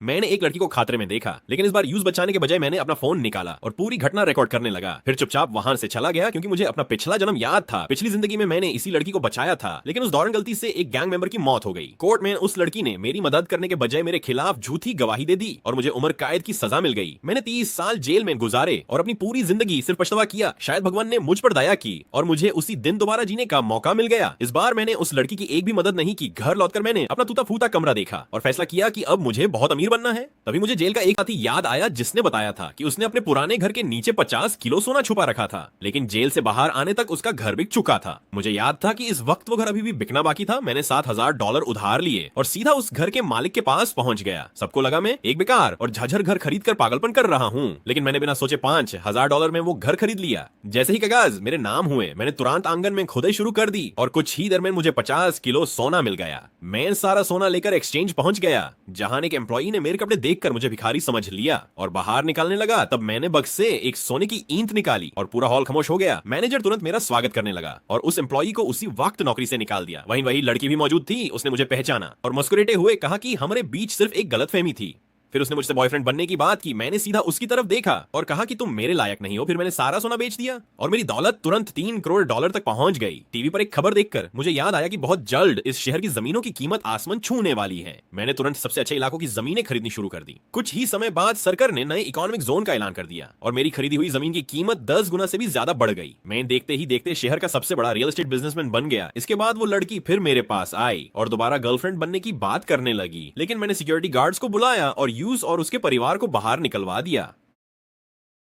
मैंने एक लड़की को खातरे में देखा, लेकिन इस बार यूज बचाने के बजाय मैंने अपना फोन निकाला और पूरी घटना रिकॉर्ड करने लगा। फिर चुपचाप वहां से चला गया क्योंकि मुझे अपना पिछला जन्म याद था। पिछली जिंदगी में मैंने इसी लड़की को बचाया था, लेकिन उस दौरान गलती से एक गैंग मेंबर की मौत हो गई। कोर्ट में उस लड़की ने मेरी मदद करने के बजाय मेरे खिलाफ झूठी गवाही दे दी और मुझे उम्र कैद की सजा मिल गई। मैंने 30 साल जेल में गुजारे और अपनी पूरी जिंदगी सिर्फ पछतावा किया। शायद भगवान ने मुझ पर दया की और मुझे उसी दिन दोबारा जीने का मौका मिल गया। इस बार मैंने उस लड़की की एक भी मदद नहीं की। घर लौटकर मैंने अपना टूटा फूटा कमरा देखा और फैसला किया कि अब मुझे बहुत अमीर बनना है। तभी मुझे जेल का एक साथी याद आया जिसने बताया था कि उसने अपने पुराने घर के नीचे 50 किलो सोना छुपा रखा था, लेकिन जेल से बाहर आने तक उसका घर बिक चुका था। मुझे याद था कि इस वक्त वो घर अभी भी बिकना बाकी था। मैंने $7,000 उधार लिए और सीधा उस घर के मालिक के पास पहुंच गया। सबको लगा मैं एक बेकार और झझर घर खरीद कर पागलपन कर रहा हूँ, लेकिन मैंने बिना सोचे $5,000 में वो घर खरीद लिया। जैसे ही कागज मेरे नाम हुए, मैंने तुरंत आंगन में खुदाई शुरू कर दी और कुछ ही देर में मुझे 50 किलो सोना मिल गया। मैं सारा सोना लेकर एक्सचेंज पहुंच गया, जहां एक एम्प्लॉई ने मेरे कपड़े देखकर मुझे भिखारी समझ लिया और बाहर निकालने लगा। तब मैंने बक्से से एक सोने की ईंट निकाली और पूरा हॉल खामोश हो गया। मैनेजर तुरंत मेरा स्वागत करने लगा और उस एम्प्लॉई को उसी वक्त नौकरी से निकाल दिया। वही लड़की भी मौजूद थी। उसने मुझे पहचाना और मुस्कुराते हुए कहा कि हमारे बीच सिर्फ एक गलतफहमी थी। फिर उसने मुझसे बॉयफ्रेंड बनने की बात की। मैंने सीधा उसकी तरफ देखा और कहा कि तुम मेरे लायक नहीं हो। फिर मैंने सारा सोना बेच दिया और मेरी दौलत तुरंत $3 करोड़ तक पहुंच गई। टीवी पर एक खबर देखकर मुझे याद आया कि बहुत जल्द इस शहर की जमीनों की कीमत आसमान छूने वाली है। मैंने तुरंत सबसे अच्छे इलाकों की जमीनें खरीदनी शुरू कर दी। कुछ ही समय बाद सरकार ने नए इकोनॉमिक जोन का ऐलान कर दिया और मेरी खरीदी हुई जमीन की कीमत 10 गुना से भी ज्यादा बढ़ गई। मैं देखते ही देखते शहर का सबसे बड़ा रियल एस्टेट बिजनेसमैन बन गया। इसके बाद वो लड़की फिर मेरे पास आई और दोबारा गर्लफ्रेंड बनने की बात करने लगी, लेकिन मैंने सिक्योरिटी गार्ड्स को बुलाया और यूज और उसके परिवार को बाहर निकलवा दिया।